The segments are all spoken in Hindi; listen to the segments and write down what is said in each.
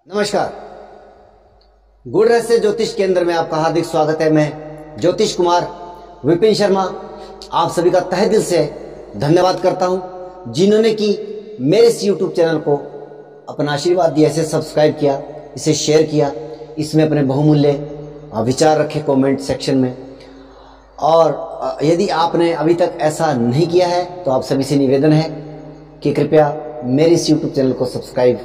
नमस्कार। गुड़ रहस्य ज्योतिष केंद्र में आपका हार्दिक स्वागत है। मैं ज्योतिष कुमार विपिन शर्मा आप सभी का तहे दिल से धन्यवाद करता हूं, जिन्होंने कि मेरे इस YouTube चैनल को अपना आशीर्वाद दिया, इसे सब्सक्राइब किया, इसे शेयर किया, इसमें अपने बहुमूल्य विचार रखे कमेंट सेक्शन में। और यदि आपने अभी तक ऐसा नहीं किया है तो आप सभी से निवेदन है कि कृपया मेरे इस YouTube चैनल को सब्सक्राइब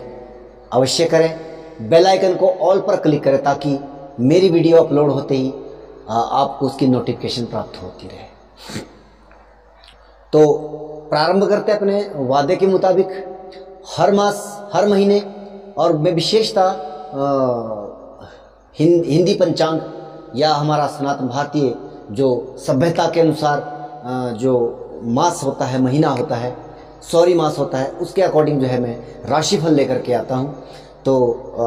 अवश्य करें, बेल आइकन को ऑल पर क्लिक करें ताकि मेरी वीडियो अपलोड होते ही आपको उसकी नोटिफिकेशन प्राप्त होती रहे। तो प्रारंभ करते हैं अपने वादे के मुताबिक। हर मास, हर महीने और मैं विशेषता हिंदी पंचांग या हमारा सनातन भारतीय जो सभ्यता के अनुसार जो मास होता है, महीना होता है, सौरी मास होता है, उसके अकॉर्डिंग जो है मैं राशिफल लेकर के आता हूँ। तो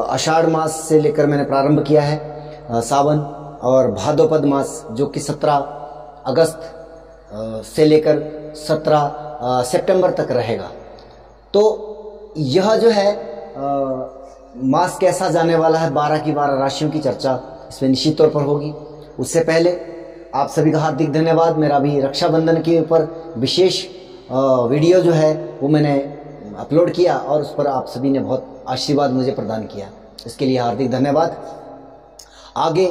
आषाढ़ मास से लेकर मैंने प्रारंभ किया है सावन, और भाद्रपद मास जो कि 17 अगस्त से लेकर 17 सितंबर तक रहेगा। तो यह जो है मास कैसा जाने वाला है, 12 की 12 राशियों की चर्चा इसमें निश्चित तौर पर होगी। उससे पहले आप सभी का हार्दिक धन्यवाद। मेरा अभी रक्षाबंधन के ऊपर विशेष वीडियो जो है वो मैंने अपलोड किया और उस पर आप सभी ने बहुत आशीर्वाद मुझे प्रदान किया, इसके लिए हार्दिक धन्यवाद। आगे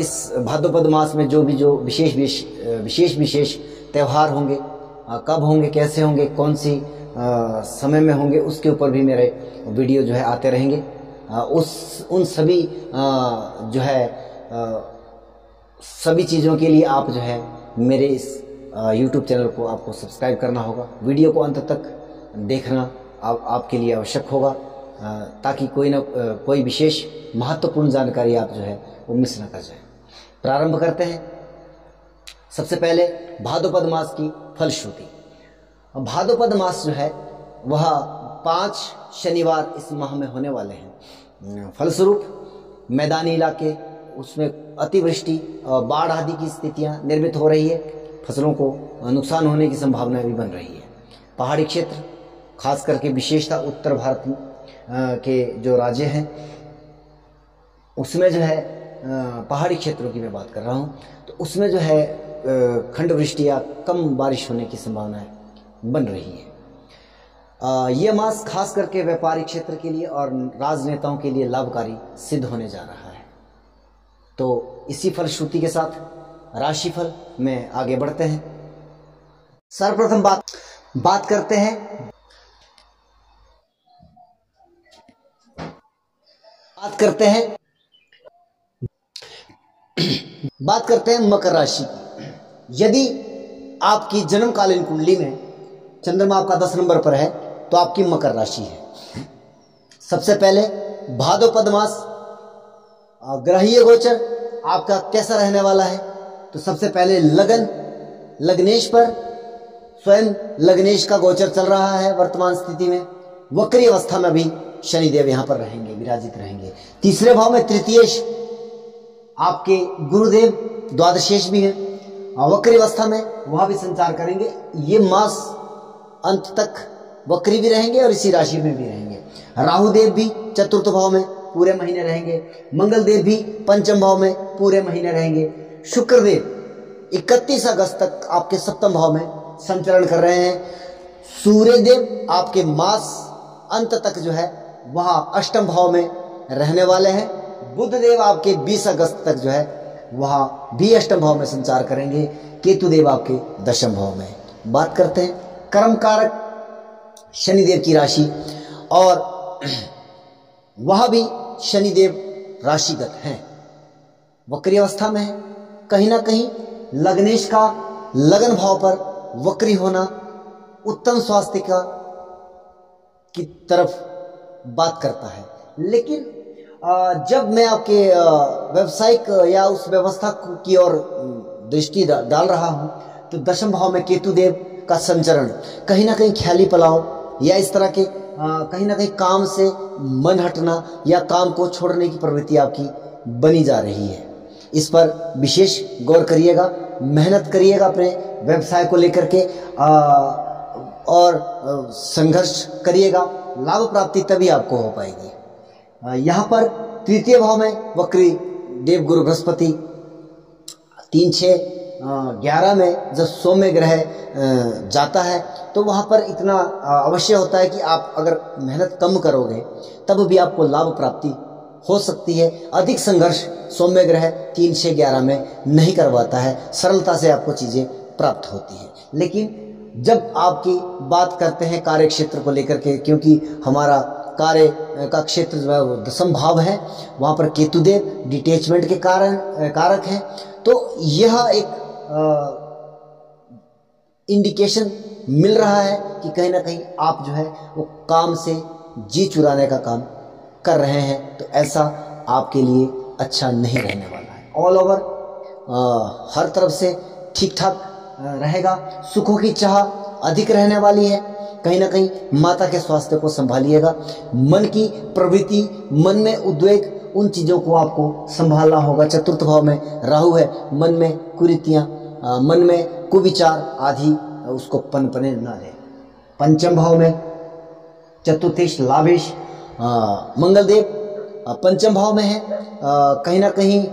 इस भाद्रपद मास में जो विशेष त्यौहार होंगे, कब होंगे, कैसे होंगे, कौन सी समय में होंगे, उसके ऊपर भी मेरे वीडियो जो है आते रहेंगे। उन सभी जो है सभी चीज़ों के लिए आप जो है मेरे इस YouTube चैनल को आपको सब्सक्राइब करना होगा। वीडियो को अंत तक देखना आपके लिए आवश्यक होगा ताकि कोई विशेष महत्वपूर्ण जानकारी आप जो है वो मिस न कर जाए। प्रारंभ करते हैं। सबसे पहले भाद्रपद मास की फलश्रुति। भाद्रपद मास जो है वह 5 शनिवार इस माह में होने वाले हैं। फलस्वरूप मैदानी इलाके उसमें अतिवृष्टि और बाढ़ आदि की स्थितियां निर्मित हो रही है, फसलों को नुकसान होने की संभावना भी बन रही है। पहाड़ी क्षेत्र खास करके विशेषता उत्तर भारत के जो राज्य हैं उसमें जो है पहाड़ी क्षेत्रों की मैं बात कर रहा हूं, तो उसमें जो है खंड वृष्टि या कम बारिश होने की संभावना बन रही है। यह मास खास करके व्यापारिक क्षेत्र के लिए और राजनेताओं के लिए लाभकारी सिद्ध होने जा रहा है। तो इसी फलश्रुति के साथ राशिफल में आगे बढ़ते हैं। सर्वप्रथम बात करते हैं मकर राशि की। यदि आपकी जन्मकालीन कुंडली में चंद्रमा आपका 10 नंबर पर है तो आपकी मकर राशि है। सबसे पहले भाद्रपद मास ग्रहीय गोचर आपका कैसा रहने वाला है, तो सबसे पहले लग्नेश पर स्वयं लग्नेश का गोचर चल रहा है वर्तमान स्थिति में। वक्री अवस्था में भी शनिदेव यहां पर रहेंगे, विराजित रहेंगे। तीसरे भाव में तृतीयेश आपके गुरुदेव द्वादशेश भी हैं, वक्री अवस्था में वह भी संचार करेंगे। ये मास अंत तक वक्री भी रहेंगे और इसी राशि में भी रहेंगे। राहुदेव भी चतुर्थ भाव में पूरे महीने रहेंगे। मंगलदेव भी पंचम भाव में पूरे महीने रहेंगे। शुक्रदेव 31 अगस्त तक आपके सप्तम भाव में संचरण कर रहे हैं। सूर्यदेव आपके मास अंत तक जो है वह अष्टम भाव में रहने वाले हैं। बुधदेव आपके 20 अगस्त तक जो है वह भी अष्टम भाव में संचार करेंगे। केतुदेव आपके दशम भाव में। बात करते हैं कर्मकारक शनिदेव की राशि, और वह भी शनिदेव राशिगत हैं, वक्री अवस्था में है। कहीं ना कहीं लग्नेश का लगन भाव पर वक्री होना उत्तम स्वास्थ्य की तरफ बात करता है। लेकिन जब मैं आपके व्यवसायिक या उस व्यवस्था की ओर दृष्टि डाल रहा हूं तो दशम भाव में केतुदेव का संचरण कहीं ना कहीं ख्याली पलाव या इस तरह के कहीं ना कहीं काम से मन हटना या काम को छोड़ने की प्रवृत्ति आपकी बनी जा रही है। इस पर विशेष गौर करिएगा, मेहनत करिएगा अपने व्यवसाय को लेकर के और संघर्ष करिएगा, लाभ प्राप्ति तभी आपको हो पाएगी। यहाँ पर तृतीय भाव में वक्री देव गुरु बृहस्पति 3, 6, 11 में जब सौम्य ग्रह जाता है तो वहाँ पर इतना अवश्य होता है कि आप अगर मेहनत कम करोगे तब भी आपको लाभ प्राप्ति हो सकती है। अधिक संघर्ष सौम्य ग्रह 3, 6, 11 में नहीं करवाता है, सरलता से आपको चीज़ें प्राप्त होती है। लेकिन जब आपकी बात करते हैं कार्य क्षेत्र को लेकर के, क्योंकि हमारा कार्य का क्षेत्र जो है वो 10th भाव है, वहाँ पर केतुदेव डिटेचमेंट के कारक हैं, तो यह एक इंडिकेशन मिल रहा है कि कहीं ना कहीं आप जो है वो काम से जी चुराने का काम कर रहे हैं। तो ऐसा आपके लिए अच्छा नहीं रहने वाला है। ऑल ओवर हर तरफ से ठीक ठाक रहेगा। सुखों की चाह अधिक रहने वाली है। कहीं ना कहीं माता के स्वास्थ्य को संभालिएगा। मन की प्रवृत्ति, मन में उद्वेग, उन चीज़ों को आपको संभालना होगा। 4th भाव में राहु है, मन में कुरीतियाँ, मन में कुविचार आदि उसको पनपने ना दे। 5th भाव में चतुर्थेश लाभेश मंगलदेव 5th भाव में है। कहीं ना कहीं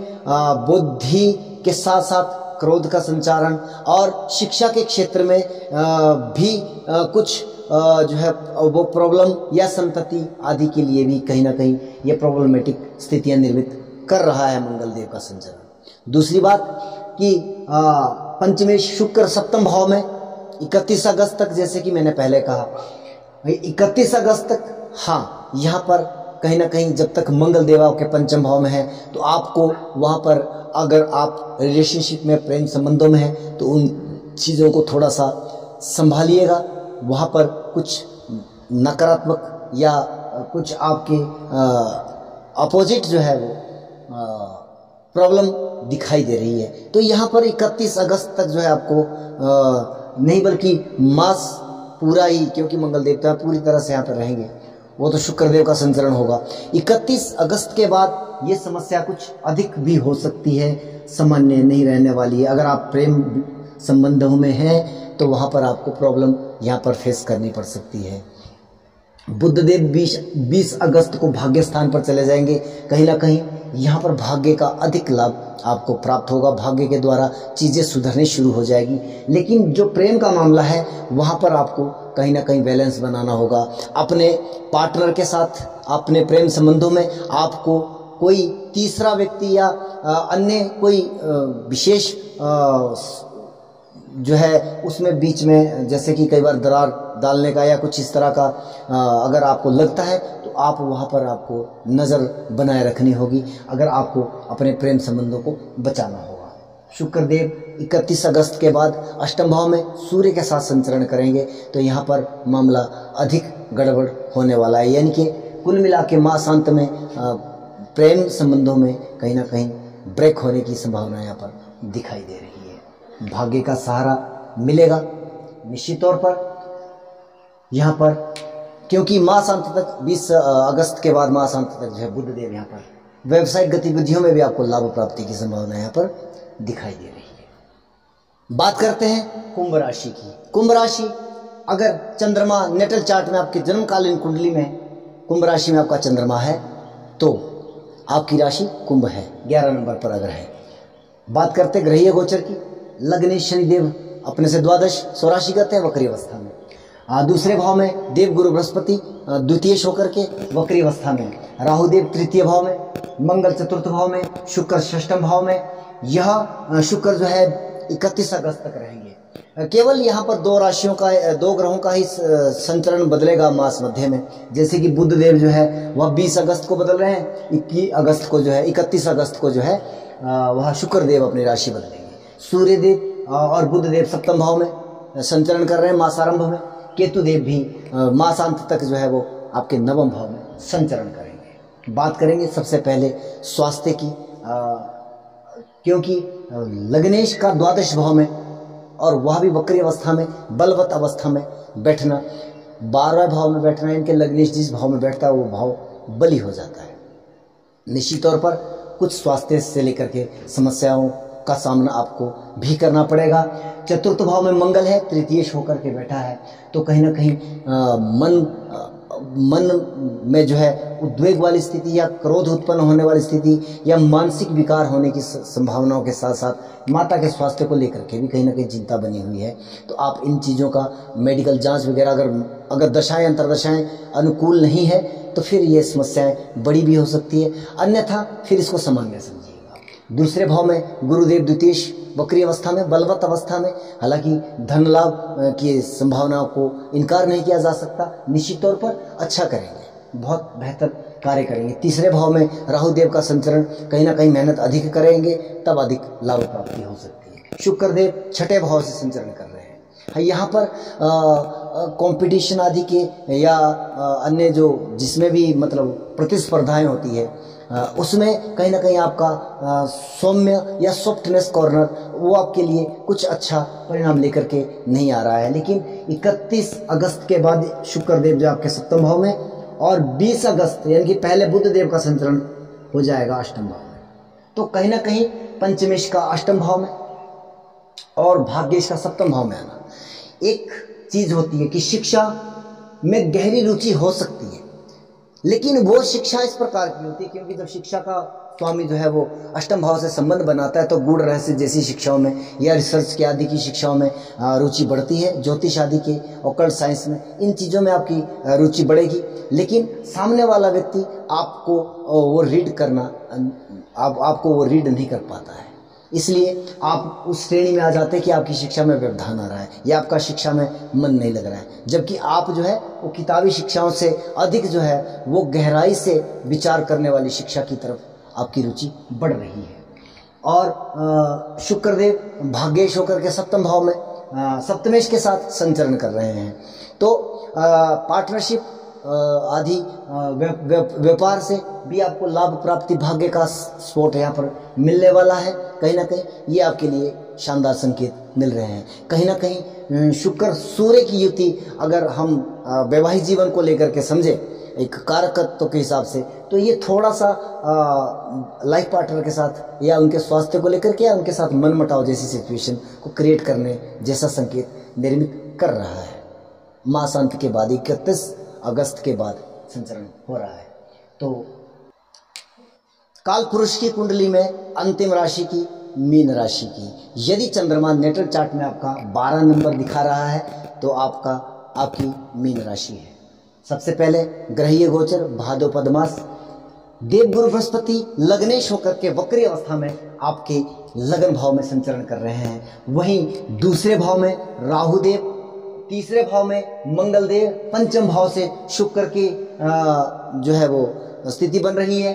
बुद्धि के साथ साथ क्रोध का संचारण और शिक्षा के क्षेत्र में भी कुछ जो है वो प्रॉब्लम या संतति आदि के लिए भी कहीं ना कहीं ये प्रॉब्लमेटिक स्थितियां निर्मित कर रहा है मंगलदेव का संचरण। दूसरी बात कि पंचमेश शुक्र 7th भाव में 31 अगस्त तक, जैसे कि मैंने पहले कहा 31 अगस्त तक, हाँ यहाँ पर कहीं ना कहीं जब तक मंगल देवा के 5th भाव में है तो आपको वहाँ पर अगर आप रिलेशनशिप में, प्रेम संबंधों में हैं तो उन चीज़ों को थोड़ा सा संभालिएगा। वहाँ पर कुछ नकारात्मक या कुछ आपके अपोजिट जो है वो प्रॉब्लम दिखाई दे रही है। तो यहाँ पर 31 अगस्त तक जो है आपको नहीं बल्कि मास पूरा ही, क्योंकि मंगल देवता पूरी तरह से यहाँ पर रहेंगे, वो तो शुक्रदेव का संचरण होगा। 31 अगस्त के बाद ये समस्या कुछ अधिक भी हो सकती है, सामान्य नहीं रहने वाली है। अगर आप प्रेम संबंधों में हैं तो वहाँ पर आपको प्रॉब्लम यहाँ पर फेस करनी पड़ सकती है। बुधदेव 20 अगस्त को भाग्य स्थान पर चले जाएंगे। कहीं ना कहीं यहाँ पर भाग्य का अधिक लाभ आपको प्राप्त होगा। भाग्य के द्वारा चीज़ें सुधरनी शुरू हो जाएगी। लेकिन जो प्रेम का मामला है वहाँ पर आपको कहीं ना कहीं बैलेंस बनाना होगा। अपने पार्टनर के साथ, अपने प्रेम संबंधों में आपको कोई तीसरा व्यक्ति या अन्य कोई विशेष जो है उसमें बीच में, जैसे कि कई बार दरार डालने का या कुछ इस तरह का अगर आपको लगता है तो आप वहाँ पर आपको नज़र बनाए रखनी होगी, अगर आपको अपने प्रेम संबंधों को बचाना होगा। शुक्रदेव 31 अगस्त के बाद 8th भाव में सूर्य के साथ संचरण करेंगे तो यहाँ पर मामला अधिक गड़बड़ होने वाला है। यानी कि कुल मिला के मासांत में प्रेम संबंधों में कहीं ना कहीं ब्रेक होने की संभावना यहाँ पर दिखाई दे रही है। भाग्य का सहारा मिलेगा निश्चित तौर पर यहाँ पर, क्योंकि मासांत तक 20 अगस्त के बाद मासांत तक जो है बुधदेव यहाँ पर व्यवसायिक गतिविधियों में भी आपको लाभ प्राप्ति की संभावना यहाँ पर दिखाई दे रही है। बात करते हैं कुंभ राशि की। कुंभ राशि, अगर चंद्रमा नेटल चार्ट में आपके जन्मकालीन कुंडली में कुंभ राशि में आपका चंद्रमा है तो आपकी राशि कुंभ है, 11 नंबर पर अगर है। बात करते ग्रहीय गोचर की, लग्न शनिदेव अपने से द्वादश स्वराशि करते हैं वक्री अवस्था में। दूसरे भाव में देव गुरु बृहस्पति द्वितीय होकर के वक्री अवस्था में, राहुदेव 3य भाव में, मंगल 4th भाव में, शुक्र 6th भाव में। यह शुक्र जो है 31 अगस्त तक रहेंगे। केवल यहाँ पर 2 राशियों का, 2 ग्रहों का ही संचरण बदलेगा मास मध्य में। जैसे कि बुध देव जो है वह 20 अगस्त को बदल रहे हैं, 21 अगस्त को जो है, 31 अगस्त को जो है वह शुक्र देव अपनी राशि बदलेंगे। सूर्य देव और बुध देव 7th भाव में संचरण कर रहे हैं मासारंभ में। केतु देव भी मासांत तक जो है वो आपके 9वें भाव में संचरण करेंगे। बात करेंगे सबसे पहले स्वास्थ्य की, क्योंकि लग्नेश का द्वादश भाव में और वह भी वक्री अवस्था में, बलवत अवस्था में बैठना, 12वें भाव में बैठना, इनके लग्नेश जिस भाव में बैठता है वो भाव बली हो जाता है। निश्चित तौर पर कुछ स्वास्थ्य से लेकर के समस्याओं का सामना आपको भी करना पड़ेगा। 4th भाव में मंगल है, 3य होकर के बैठा है तो कहीं ना कहीं मन मन में जो है उद्वेग वाली स्थिति या क्रोध उत्पन्न होने वाली स्थिति या मानसिक विकार होने की संभावनाओं के साथ साथ माता के स्वास्थ्य को लेकर के भी कहीं ना कहीं चिंता बनी हुई है। तो आप इन चीज़ों का मेडिकल जांच वगैरह अगर दशाएं अंतरदशाएं अनुकूल नहीं है तो फिर ये समस्याएं बड़ी भी हो सकती है, अन्यथा फिर इसको सामान्य समझिएगा। दूसरे भाव में गुरुदेव द्वितीय वक्री अवस्था में, बलवत अवस्था में, हालांकि धन लाभ की संभावनाओं को इनकार नहीं किया जा सकता, निश्चित तौर पर अच्छा करेंगे, बहुत बेहतर कार्य करेंगे। तीसरे भाव में राहु देव का संचरण, कहीं ना कहीं मेहनत अधिक करेंगे तब अधिक लाभ प्राप्ति हो सकती है। शुक्र देव छठे भाव से संचरण कर रहे हैं। यहाँ पर कंपटीशन आदि के या अन्य जो जिसमें भी मतलब प्रतिस्पर्धाएं होती है उसमें कहीं ना कहीं आपका सौम्य या सॉफ्टनेस कॉर्नर वो आपके लिए कुछ अच्छा परिणाम लेकर के नहीं आ रहा है। लेकिन 31 अगस्त के बाद शुक्र देव जो आपके सप्तम भाव में और 20 अगस्त यानी कि पहले बुध देव का संचरण हो जाएगा अष्टम भाव में, तो कहीं ना कहीं पंचमेश का अष्टम भाव में और भाग्येश का सप्तम भाव में आना एक चीज होती है कि शिक्षा में गहरी रुचि हो सकती है, लेकिन वो शिक्षा इस प्रकार की होती है क्योंकि जब शिक्षा का स्वामी जो है वो अष्टम भाव से संबंध बनाता है तो गूढ़ रहस्य जैसी शिक्षाओं में या रिसर्च के आदि की शिक्षाओं में रुचि बढ़ती है, ज्योतिष आदि के, ऑकल्ट साइंस में, इन चीज़ों में आपकी रुचि बढ़ेगी। लेकिन सामने वाला व्यक्ति आपको वो रीड करना आपको वो रीड नहीं कर पाता है, इसलिए आप उस श्रेणी में आ जाते हैं कि आपकी शिक्षा में व्यवधान आ रहा है या आपका शिक्षा में मन नहीं लग रहा है, जबकि आप जो है वो किताबी शिक्षाओं से अधिक जो है वो गहराई से विचार करने वाली शिक्षा की तरफ आपकी रुचि बढ़ रही है। और शुक्रदेव भाग्येश होकर के सप्तम भाव में सप्तमेश के साथ संचरण कर रहे हैं, तो पार्टनरशिप आदि व्यापार से भी आपको लाभ प्राप्ति भाग्य का स्पोर्ट यहाँ पर मिलने वाला है। कहीं ना कहीं ये आपके लिए शानदार संकेत मिल रहे हैं। कहीं ना कहीं शुक्र सूर्य की युति अगर हम वैवाहिक जीवन को लेकर के समझे एक कारकत्व के हिसाब से, तो ये थोड़ा सा लाइफ पार्टनर के साथ या उनके स्वास्थ्य को लेकर के या उनके साथ मनमुटाव जैसी सिचुएशन को क्रिएट करने जैसा संकेत निर्मित कर रहा है। मास अंत के बाद 31 अगस्त के बाद संचरण हो रहा है। तो काल पुरुष की कुंडली में अंतिम राशि की मीन राशि की यदि चंद्रमा नेटल चार्ट में आपका 12 नंबर दिखा रहा है तो आपकी मीन राशि है। सबसे पहले ग्रहीय गोचर भाद्रपद मास, देवगुरु बृहस्पति लग्नेश होकर के वक्री अवस्था में आपके लगन भाव में संचरण कर रहे हैं। वहीं दूसरे भाव में राहु देव, तीसरे भाव में मंगल देव, पंचम भाव से शुक्र की जो है वो स्थिति बन रही है।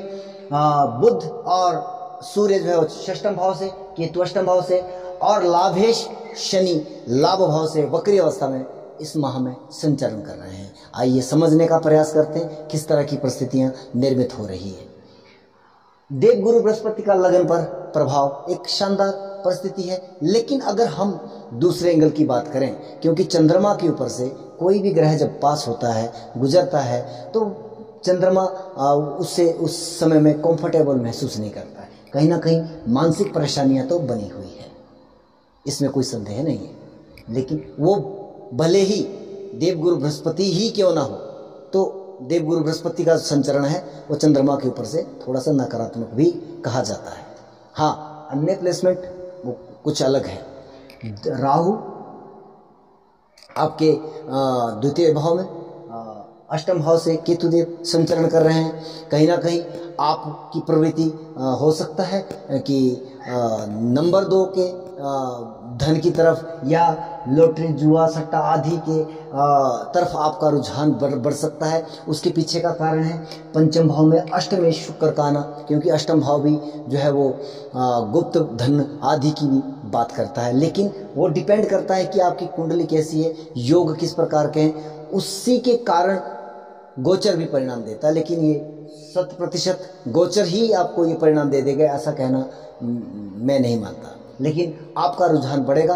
बुध और सूर्य जो है वो षष्ठम भाव से, केतु अष्टम भाव से और लाभेश शनि लाभ भाव से वक्री अवस्था में इस माह में संचरण कर रहे हैं। आइए समझने का प्रयास करते हैं किस तरह की परिस्थितियां निर्मित हो रही है। देवगुरु बृहस्पति का लगन पर प्रभाव एक शानदार परिस्थिति है, लेकिन अगर हम दूसरे एंगल की बात करें, क्योंकि चंद्रमा के ऊपर से कोई भी ग्रह जब पास होता है, गुजरता है, तो चंद्रमा उससे उस समय में कंफर्टेबल महसूस नहीं करता है। कहीं ना कहीं मानसिक परेशानियां तो बनी हुई है, इसमें कोई संदेह नहीं है। लेकिन वो भले ही देवगुरु बृहस्पति ही क्यों ना हो, तो देवगुरु बृहस्पति का संचरण है वो चंद्रमा के ऊपर से थोड़ा सा नकारात्मक भी कहा जाता है। हाँ, अन्य प्लेसमेंट वो कुछ अलग है। राहु आपके द्वितीय भाव में, अष्टम भाव से केतुदेव संचरण कर रहे हैं। कहीं ना कहीं आपकी प्रवृत्ति हो सकता है कि नंबर 2 के धन की तरफ या लॉटरी जुआ सट्टा आदि के तरफ आपका रुझान बढ़ सकता है। उसके पीछे का कारण है पंचम भाव में अष्टमेश शुक्र का आना, क्योंकि अष्टम भाव भी जो है वो गुप्त धन आदि की भी बात करता है। लेकिन वो डिपेंड करता है कि आपकी कुंडली कैसी है, योग किस प्रकार के हैं, उसी के कारण गोचर भी परिणाम देता है। लेकिन ये 100% गोचर ही आपको ये परिणाम दे देगा ऐसा कहना मैं नहीं मानता। लेकिन आपका रुझान बढ़ेगा,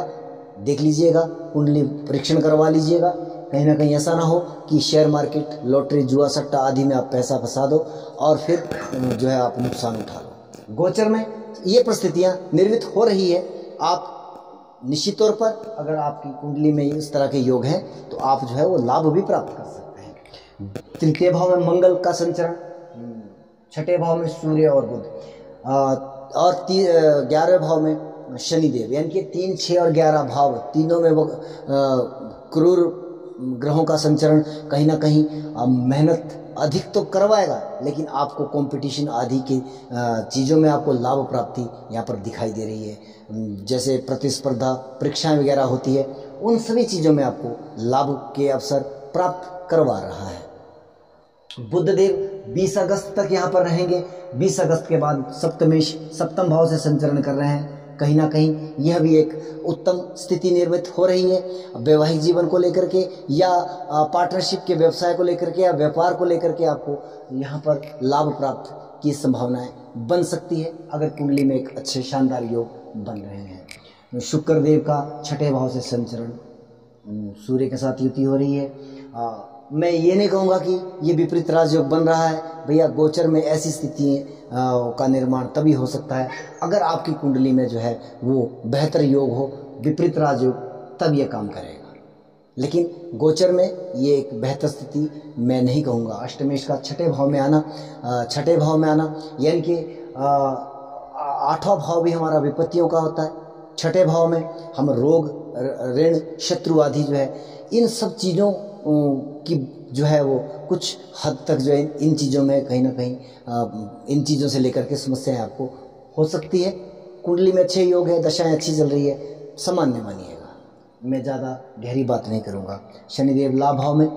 देख लीजिएगा, कुंडली परीक्षण करवा लीजिएगा। कहीं ना कहीं ऐसा ना हो कि शेयर मार्केट, लॉटरी, जुआ सट्टा आदि में आप पैसा फंसा दो और फिर जो है आप नुकसान उठा लो। गोचर में ये परिस्थितियां निर्मित हो रही है। आप निश्चित तौर पर अगर आपकी कुंडली में इस तरह के योग हैं तो आप जो है वो लाभ भी प्राप्त कर सकते हैं। तृतीय भाव में मंगल का संचरण, छठे भाव में सूर्य और बुध, और 11वें भाव में शनिदेव। यानी कि 3, 6 और 11 भाव तीनों में वो क्रूर ग्रहों का संचरण कहीं ना कहीं मेहनत अधिक तो करवाएगा, लेकिन आपको कंपटीशन आदि की चीज़ों में आपको लाभ प्राप्ति यहाँ पर दिखाई दे रही है। जैसे प्रतिस्पर्धा परीक्षाएं वगैरह होती है, उन सभी चीज़ों में आपको लाभ के अवसर प्राप्त करवा रहा है। बुधदेव 20 अगस्त तक यहाँ पर रहेंगे। 20 अगस्त के बाद सप्तम भाव से संचरण कर रहे हैं। कहीं ना कहीं यह भी एक उत्तम स्थिति निर्मित हो रही है वैवाहिक जीवन को लेकर के, या पार्टनरशिप के व्यवसाय को लेकर के, या व्यापार को लेकर के आपको यहाँ पर लाभ प्राप्त की संभावनाएं बन सकती है, अगर कुंडली में एक अच्छे शानदार योग बन रहे हैं। शुक्र देव का छठे भाव से संचरण सूर्य के साथ युति हो रही है। मैं ये नहीं कहूँगा कि ये विपरीत राजयोग बन रहा है भैया। गोचर में ऐसी स्थिति का निर्माण तभी हो सकता है अगर आपकी कुंडली में जो है वो बेहतर योग हो, विपरीत राजयोग, तब ये काम करेगा। लेकिन गोचर में ये एक बेहतर स्थिति मैं नहीं कहूँगा। अष्टमेश का छठे भाव में आना यानी कि 8वां भाव भी हमारा विपत्तियों का होता है। छठे भाव में हम रोग, ऋण, शत्रु आदि जो है, इन सब चीज़ों की जो है वो कुछ हद तक जो है इन चीज़ों में कहीं ना कहीं इन चीज़ों से लेकर के समस्याएं आपको हो सकती है। कुंडली में अच्छे योग है, दशाएं अच्छी चल रही है, सामान्य मानिएगा, मैं ज़्यादा गहरी बात नहीं करूँगा। शनिदेव लाभ भाव में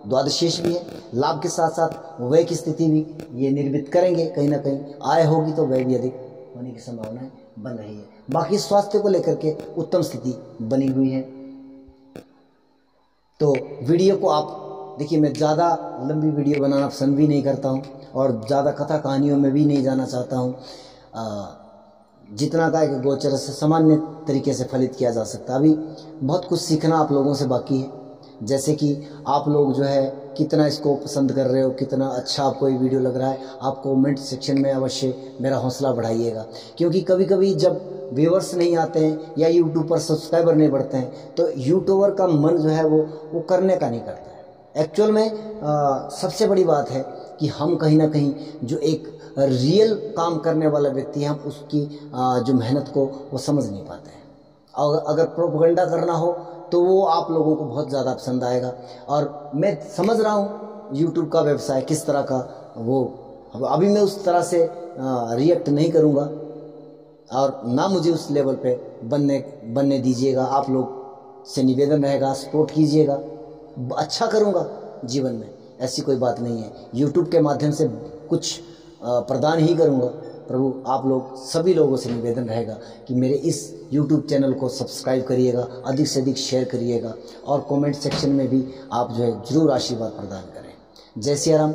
द्वादशेश भी है, लाभ के साथ साथ व्यय की स्थिति भी ये निर्मित करेंगे। कहीं ना कहीं आय होगी तो व्यय भी अधिक होने की संभावनाएं बन रही है। बाकी स्वास्थ्य को लेकर के उत्तम स्थिति बनी हुई है। तो वीडियो को आप देखिए, मैं ज़्यादा लंबी वीडियो बनाना पसंद भी नहीं करता हूँ और ज़्यादा कथा कहानियों में भी नहीं जाना चाहता हूँ। जितना का है कि गोचर से सामान्य तरीके से फलित किया जा सकता है। अभी बहुत कुछ सीखना आप लोगों से बाकी है, जैसे कि आप लोग जो है कितना इसको पसंद कर रहे हो, कितना अच्छा आपको ये वीडियो लग रहा है। आप कमेंट सेक्शन में अवश्य मेरा हौसला बढ़ाइएगा, क्योंकि कभी कभी जब व्यूअर्स नहीं आते हैं या यूट्यूब पर सब्सक्राइबर नहीं बढ़ते हैं तो यूट्यूबर का मन जो है वो करने का नहीं करता है। एक्चुअल में सबसे बड़ी बात है कि हम कहीं ना कहीं जो एक रियल काम करने वाला व्यक्ति है, हम उसकी जो मेहनत को वो समझ नहीं पाते हैं। और अगर प्रोपेगेंडा करना हो तो वो आप लोगों को बहुत ज़्यादा पसंद आएगा। और मैं समझ रहा हूँ यूट्यूब का व्यवसाय किस तरह का, वो अभी मैं उस तरह से रिएक्ट नहीं करूँगा और ना मुझे उस लेवल पे बनने दीजिएगा। आप लोग से निवेदन रहेगा, सपोर्ट कीजिएगा, अच्छा करूँगा जीवन में, ऐसी कोई बात नहीं है। यूट्यूब के माध्यम से कुछ प्रदान ही करूँगा। प्रभु आप लोग सभी लोगों से निवेदन रहेगा कि मेरे इस यूट्यूब चैनल को सब्सक्राइब करिएगा, अधिक से अधिक शेयर करिएगा और कमेंट सेक्शन में भी आप जो है जरूर आशीर्वाद प्रदान करें। जय सिया राम।